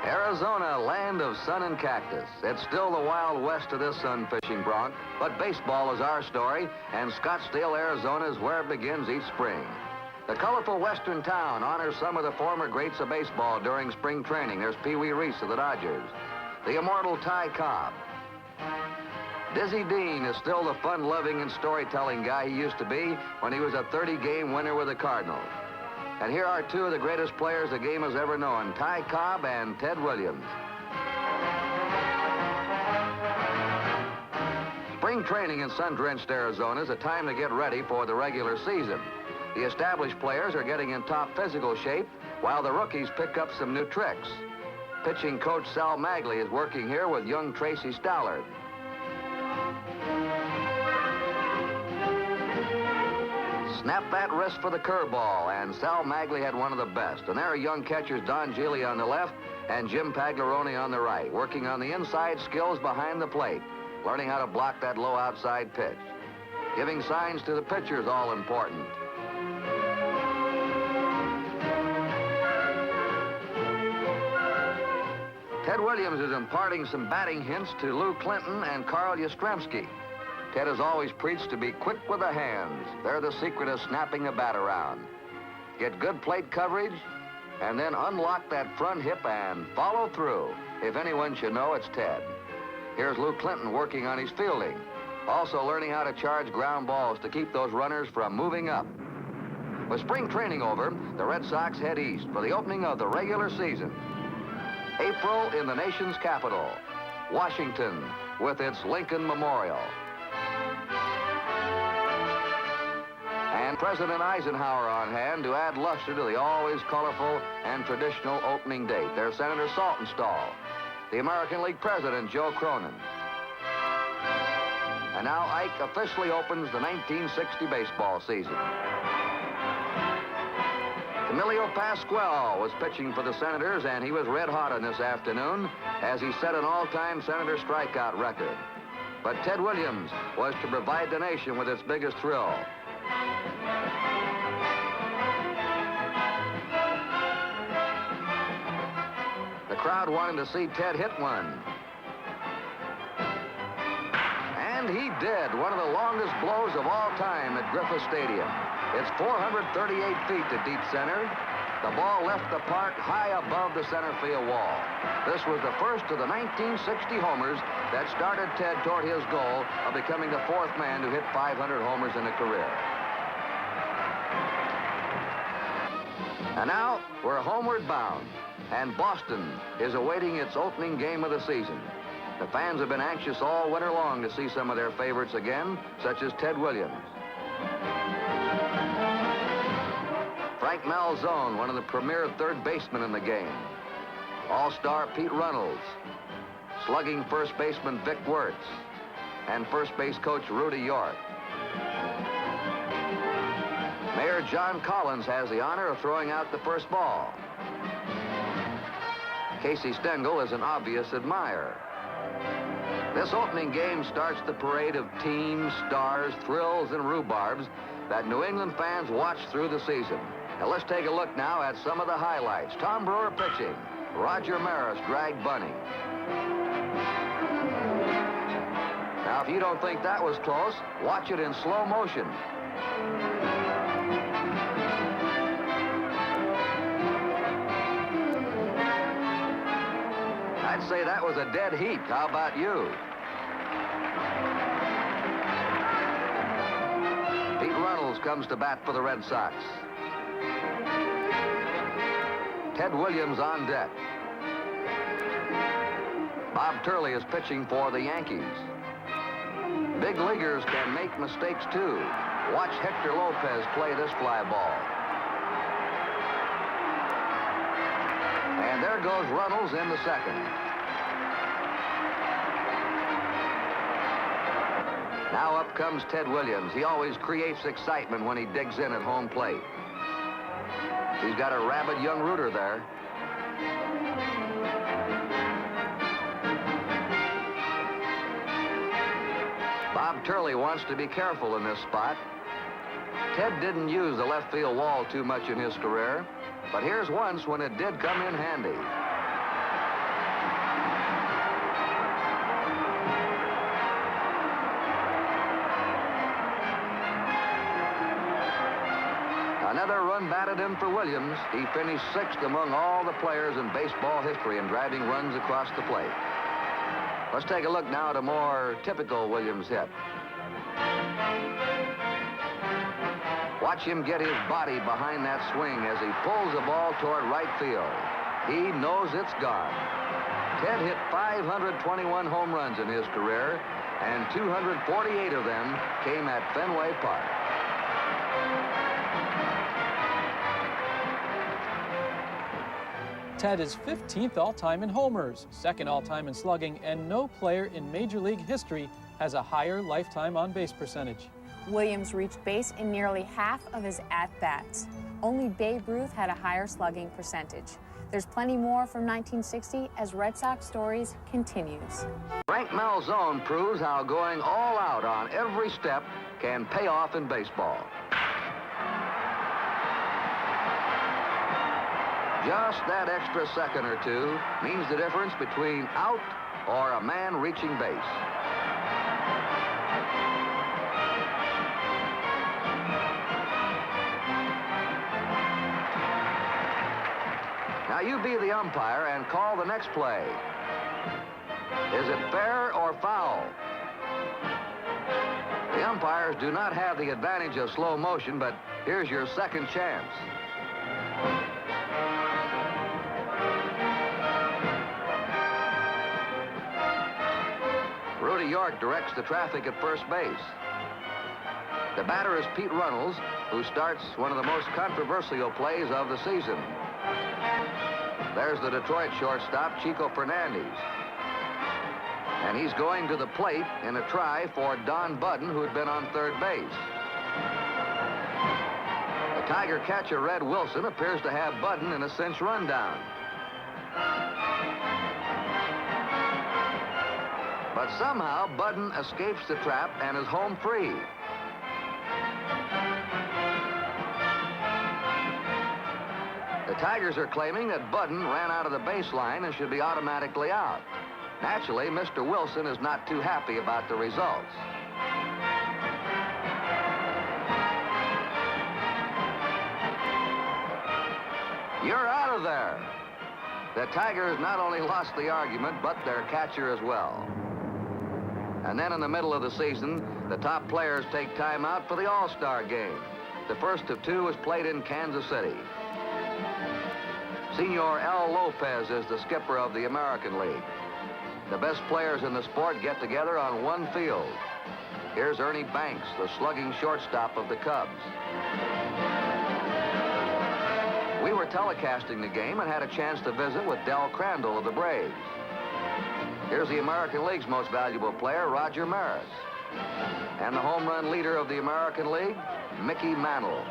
Arizona, land of sun and cactus. It's still the Wild West of this sun-fishing bronc, but baseball is our story, and Scottsdale, Arizona is where it begins each spring. The colorful western town honors some of the former greats of baseball during spring training. There's Pee Wee Reese of the Dodgers, the immortal Ty Cobb. Dizzy Dean is still the fun-loving and storytelling guy he used to be when he was a 30-game winner with the Cardinals. And here are two of the greatest players the game has ever known, Ty Cobb and Ted Williams. Spring training in sun-drenched Arizona is a time to get ready for the regular season. The established players are getting in top physical shape, while the rookies pick up some new tricks. Pitching coach Sal Magley is working here with young Tracy Stallard. Snap that wrist for the curveball, and Sal Magley had one of the best. And there are young catchers Don Gigli on the left and Jim Paglaroni on the right, working on the inside skills behind the plate, learning how to block that low outside pitch. Giving signs to the pitchers, all important. Ted Williams is imparting some batting hints to Lou Clinton and Carl Yastrzemski. Ted has always preached to be quick with the hands. They're the secret of snapping a bat around. Get good plate coverage, and then unlock that front hip and follow through. If anyone should know, it's Ted. Here's Lou Clinton working on his fielding, also learning how to charge ground balls to keep those runners from moving up. With spring training over, the Red Sox head east for the opening of the regular season. April in the nation's capital, Washington, with its Lincoln Memorial. And President Eisenhower on hand to add luster to the always colorful and traditional opening date. There's Senator Saltonstall, the American League President Joe Cronin. And now Ike officially opens the 1960 baseball season. Emilio Pasquale was pitching for the Senators, and he was red hot on this afternoon as he set an all-time Senator strikeout record. But Ted Williams was to provide the nation with its biggest thrill. The crowd wanted to see Ted hit one. And he did, one of the longest blows of all time at Griffith Stadium. It's 438 feet to deep center. The ball left the park high above the center field wall. This was the first of the 1960 homers that started Ted toward his goal of becoming the fourth man to hit 500 homers in a career. And now we're homeward bound, and Boston is awaiting its opening game of the season. The fans have been anxious all winter long to see some of their favorites again, such as Ted Williams. Frank Malzone, one of the premier third basemen in the game. All-star Pete Runnels, slugging first baseman Vic Wertz, and first base coach Rudy York. Mayor John Collins has the honor of throwing out the first ball. Casey Stengel is an obvious admirer. This opening game starts the parade of teams, stars, thrills, and rhubarbs that New England fans watch through the season. Now let's take a look now at some of the highlights. Tom Brewer pitching. Roger Maris drag bunting. Now, if you don't think that was close, watch it in slow motion. I'd say that was a dead heat. How about you? Pete Runnels comes to bat for the Red Sox. Ted Williams on deck. Bob Turley is pitching for the Yankees. Big leaguers can make mistakes too. Watch Hector Lopez play this fly ball. And there goes Runnels in the second. Now up comes Ted Williams. He always creates excitement when he digs in at home plate. He's got a rabid young rooter there. Bob Turley wants to be careful in this spot. Ted didn't use the left field wall too much in his career, but here's once when it did come in handy. batted in for Williams. He finished 6th among all the players in baseball history in driving runs across the plate. Let's take a look now at a more typical Williams hit. Watch him get his body behind that swing as he pulls the ball toward right field. He knows it's gone. Ted hit 521 home runs in his career, and 248 of them came at Fenway Park. Ted is 15th all-time in homers, 2nd all-time in slugging, and no player in Major League history has a higher lifetime on-base percentage. Williams reached base in nearly half of his at-bats. Only Babe Ruth had a higher slugging percentage. There's plenty more from 1960 as Red Sox Stories continues. Frank Malzone proves how going all out on every step can pay off in baseball. Just that extra second or two means the difference between out or a man reaching base. Now you be the umpire and call the next play. Is it fair or foul? The umpires do not have the advantage of slow motion, but here's your second chance. Rudy York directs the traffic at first base. The batter is Pete Runnels, who starts one of the most controversial plays of the season. There's the Detroit shortstop, Chico Fernandez. And he's going to the plate in a try for Don Budden, who had been on third base. The Tiger catcher, Red Wilson, appears to have Budden in a cinch rundown. But somehow, Budden escapes the trap and is home free. The Tigers are claiming that Budden ran out of the baseline and should be automatically out. Naturally, Mr. Wilson is not too happy about the results. You're out of there. The Tigers not only lost the argument, but their catcher as well. And then in the middle of the season, the top players take time out for the All-Star game. The first of two was played in Kansas City. Senor Al Lopez is the skipper of the American League. The best players in the sport get together on one field. Here's Ernie Banks, the slugging shortstop of the Cubs. We were telecasting the game and had a chance to visit with Del Crandall of the Braves. Here's the American League's most valuable player, Roger Maris. And the home run leader of the American League, Mickey Mantle.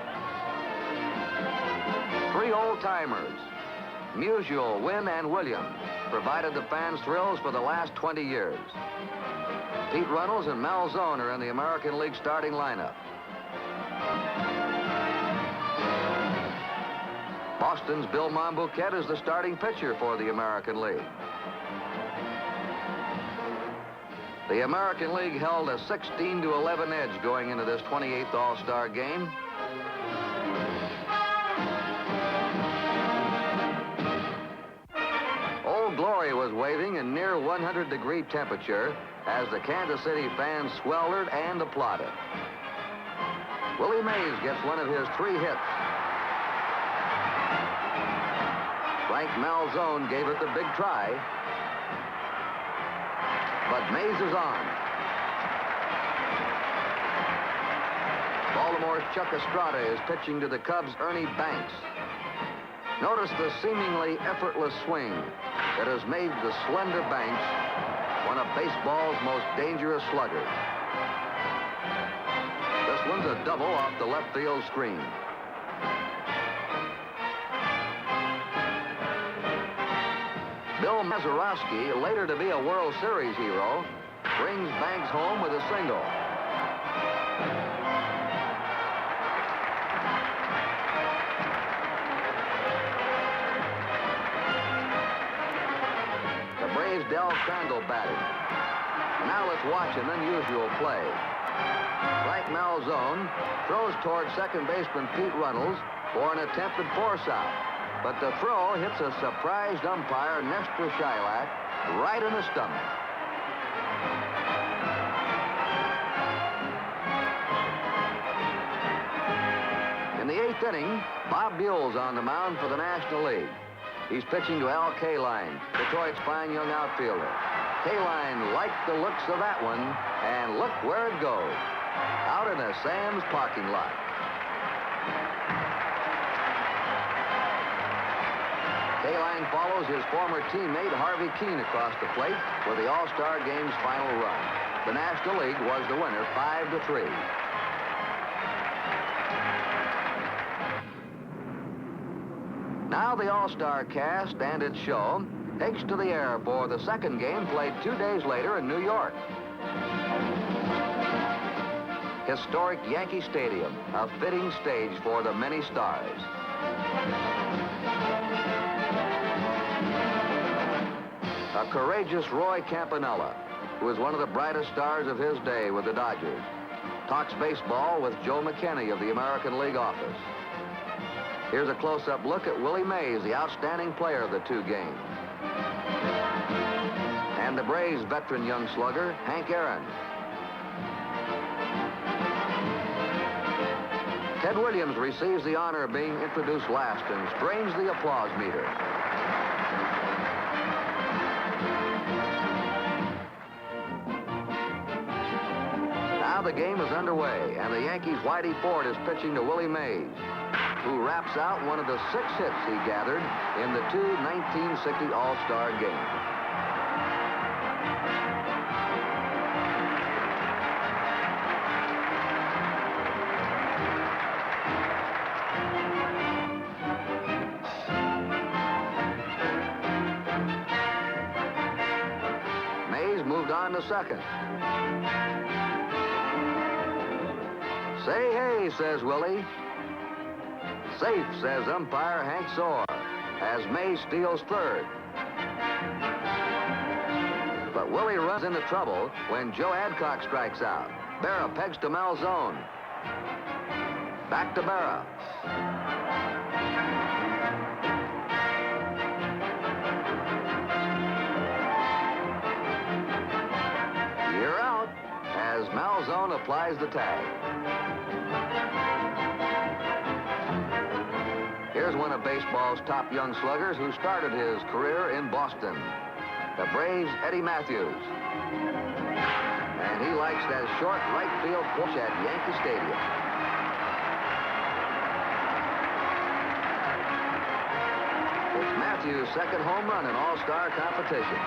Three old-timers, Musial, Wynn, and Williams, provided the fans thrills for the last 20 years. Pete Runnels and Malzone are in the American League starting lineup. Boston's Bill Monbouquet is the starting pitcher for the American League. The American League held a 16-11 edge going into this 28th All-Star game. Old Glory was waving in near 100-degree temperature as the Kansas City fans sweltered and applauded. Willie Mays gets one of his 3 hits. Frank Malzone gave it the big try. But Mays is on. Baltimore's Chuck Estrada is pitching to the Cubs' Ernie Banks. Notice the seemingly effortless swing that has made the slender Banks one of baseball's most dangerous sluggers. This one's a double off the left field screen. Bill Mazeroski, later to be a World Series hero, brings Banks home with a single. The Braves' Del Crandall batting. Now let's watch an unusual play. Frank Malzone throws toward second baseman Pete Runnels, for an attempted force out. But the throw hits a surprised umpire, Nestor Shilak, right in the stomach. In the 8th inning, Bob Buell's on the mound for the National League. He's pitching to Al Kaline, Detroit's fine young outfielder. Kaline liked the looks of that one, and look where it goes. Out in a Sam's parking lot. Kaline follows his former teammate Harvey Keene across the plate for the All-Star Game's final run. The National League was the winner, 5-3. Now the All-Star cast and its show takes to the air for the second game played 2 days later in New York. Historic Yankee Stadium, a fitting stage for the many stars. A courageous Roy Campanella, who was one of the brightest stars of his day with the Dodgers, talks baseball with Joe McKenney of the American League office. Here's a close-up look at Willie Mays, the outstanding player of the 2 games. And the Braves' veteran young slugger, Hank Aaron. Ted Williams receives the honor of being introduced last and strains the applause meter. Now the game is underway, and the Yankees' Whitey Ford is pitching to Willie Mays, who wraps out one of the 6 hits he gathered in the 2 1960 All-Star games. Mays moved on to second. Say hey, says Willie. Safe, says umpire Hank Soar, as Mays steals third. But Willie runs into trouble when Joe Adcock strikes out. Berra pegs to Malzone. Back to Berra. You're out, as Malzone applies the tag. Here's one of baseball's top young sluggers who started his career in Boston, the Braves' Eddie Matthews. And he likes that short right field push at Yankee Stadium. It's Matthews' second home run in All-Star competition.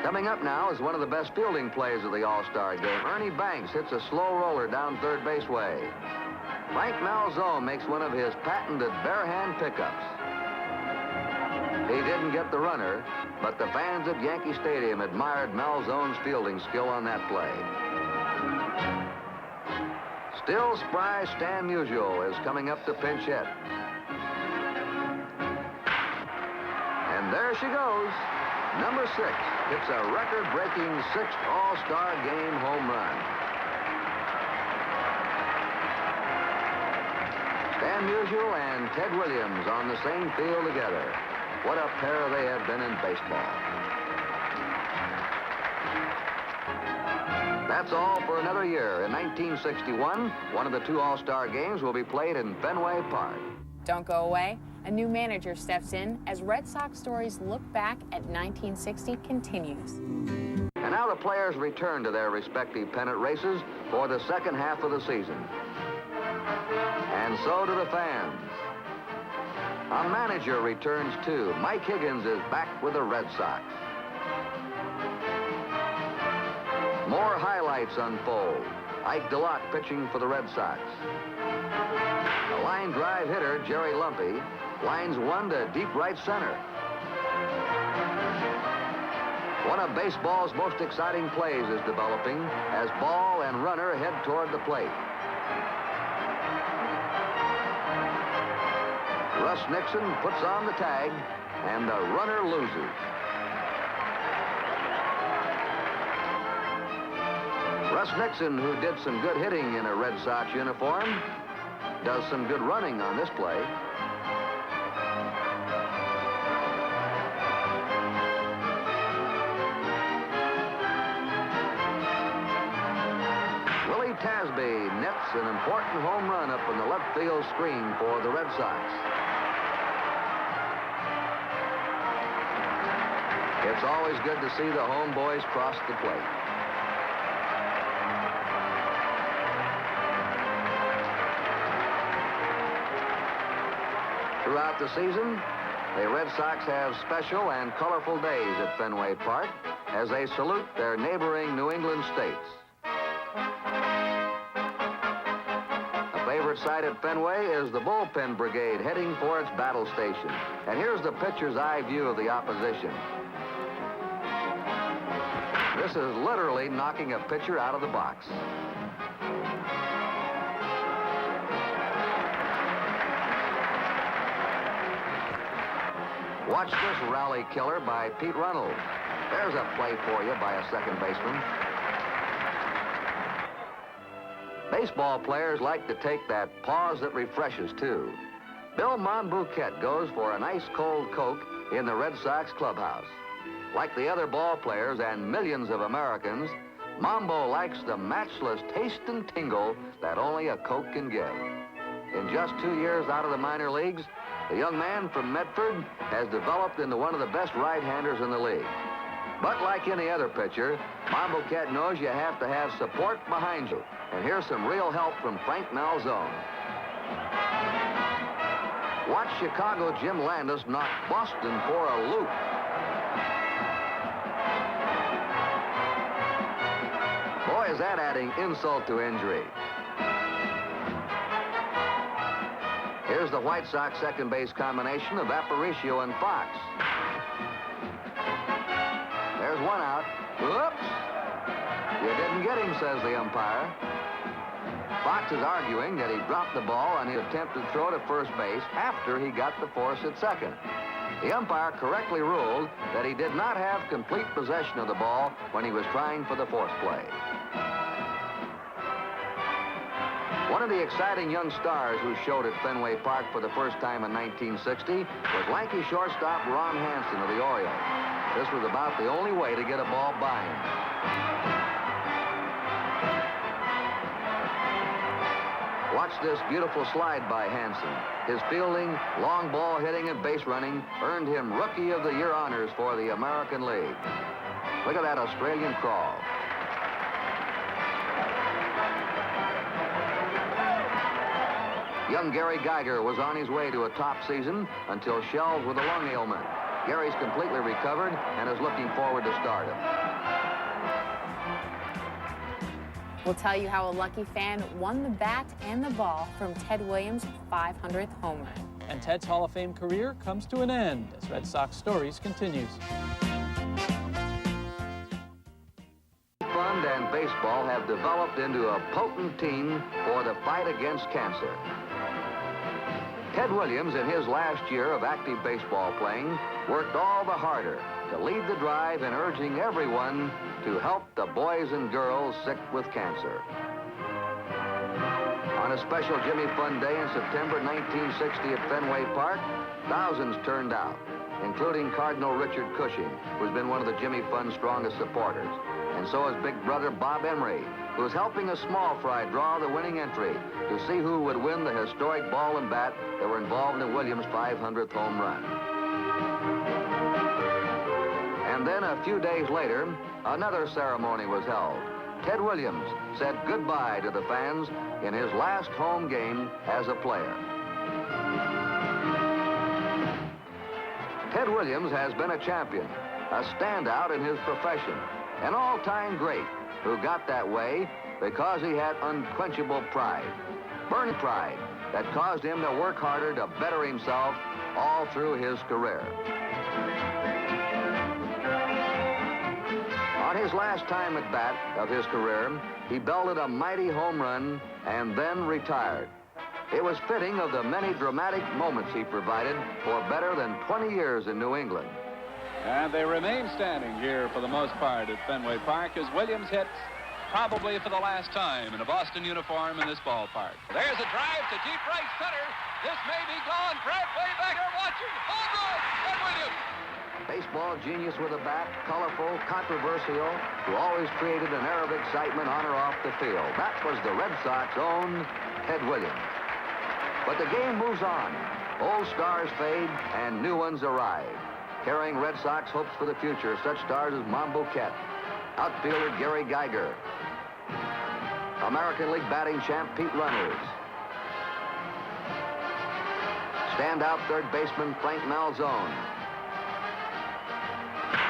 Coming up now is one of the best fielding plays of the All-Star game. Ernie Banks hits a slow roller down third base way. Frank Malzone makes one of his patented bare-hand pickups. He didn't get the runner, but the fans at Yankee Stadium admired Malzone's fielding skill on that play. Still spry Stan Musial is coming up to pinch hit. And there she goes. Number 6 hits a record-breaking 6th All-Star Game home run. Stan Musial and Ted Williams on the same field together. What a pair they have been in baseball. That's all for another year. In 1961, one of the 2 All-Star Games will be played in Fenway Park. Don't go away. A new manager steps in as Red Sox stories look back at 1960 continues. And now the players return to their respective pennant races for the second half of the season. And so do the fans. A manager returns too. Mike Higgins is back with the Red Sox. More highlights unfold. Ike DeLotte pitching for the Red Sox. A line drive hitter, Jerry Lumpy, lines one to deep right center. One of baseball's most exciting plays is developing as ball and runner head toward the plate. Russ Nixon puts on the tag, and the runner loses. Russ Nixon, who did some good hitting in a Red Sox uniform, does some good running on this play. Tasby nets an important home run up in the left field screen for the Red Sox. It's always good to see the homeboys cross the plate. Throughout the season, the Red Sox have special and colorful days at Fenway Park as they salute their neighboring New England states. Favorite sight at Fenway is the bullpen brigade heading for its battle station. And here's the pitcher's eye view of the opposition. This is literally knocking a pitcher out of the box. Watch this rally killer by Pete Reynolds. There's a play for you by a second baseman. Baseball players like to take that pause that refreshes, too. Bill Monbouquet goes for an ice cold Coke in the Red Sox clubhouse. Like the other ball players and millions of Americans, Mambo likes the matchless taste and tingle that only a Coke can give. In just 2 years out of the minor leagues, the young man from Medford has developed into one of the best right-handers in the league. But like any other pitcher, Monbouquet knows you have to have support behind you. And here's some real help from Frank Malzone. Watch Chicago Jim Landis knock Boston for a loop. Boy, is that adding insult to injury. Here's the White Sox second base combination of Aparicio and Fox. There's one out. Whoops! You didn't get him, says the umpire. Fox is arguing that he dropped the ball on his attempted throw to first base after he got the force at second. The umpire correctly ruled that he did not have complete possession of the ball when he was trying for the force play. One of the exciting young stars who showed at Fenway Park for the first time in 1960 was lanky shortstop Ron Hansen of the Orioles. This was about the only way to get a ball by him. Watch this beautiful slide by Hansen. His fielding, long ball hitting, and base running earned him Rookie of the Year honors for the American League. Look at that Australian crawl. Young Gary Geiger was on his way to a top season until shelved with a lung ailment. Gary's completely recovered and is looking forward to stardom. We'll tell you how a lucky fan won the bat and the ball from Ted Williams' 500th homer. And Ted's Hall of Fame career comes to an end as Red Sox Stories continues. Fund and baseball have developed into a potent team for the fight against cancer. Ted Williams, in his last year of active baseball playing, worked all the harder to lead the drive in urging everyone to help the boys and girls sick with cancer. On a special Jimmy Fund Day in September 1960 at Fenway Park, thousands turned out, including Cardinal Richard Cushing, who's been one of the Jimmy Fund's strongest supporters. And so is big brother Bob Emery, who is helping a small fry draw the winning entry to see who would win the historic ball and bat that were involved in Williams' 500th home run. And then a few days later, another ceremony was held. Ted Williams said goodbye to the fans in his last home game as a player. Ted Williams has been a champion, a standout in his profession, an all-time great who got that way because he had unquenchable pride, burning pride that caused him to work harder to better himself all through his career. On his last time at bat of his career, he belted a mighty home run and then retired. It was fitting of the many dramatic moments he provided for better than 20 years in New England. And they remain standing here for the most part at Fenway Park as Williams hits probably for the last time in a Boston uniform in this ballpark. There's a drive to deep right center. This may be gone. Pratt way back there watching. Oh, good. Ted Williams. Baseball genius with a bat, colorful, controversial, who always created an air of excitement on or off the field. That was the Red Sox own Ted Williams. But the game moves on. Old stars fade and new ones arrive, carrying Red Sox hopes for the future, such stars as Mom Bouquet, outfielder Gary Geiger, American League batting champ Pete Runners, standout third baseman Frank Malzone,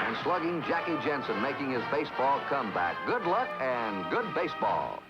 and slugging Jackie Jensen making his baseball comeback. Good luck and good baseball.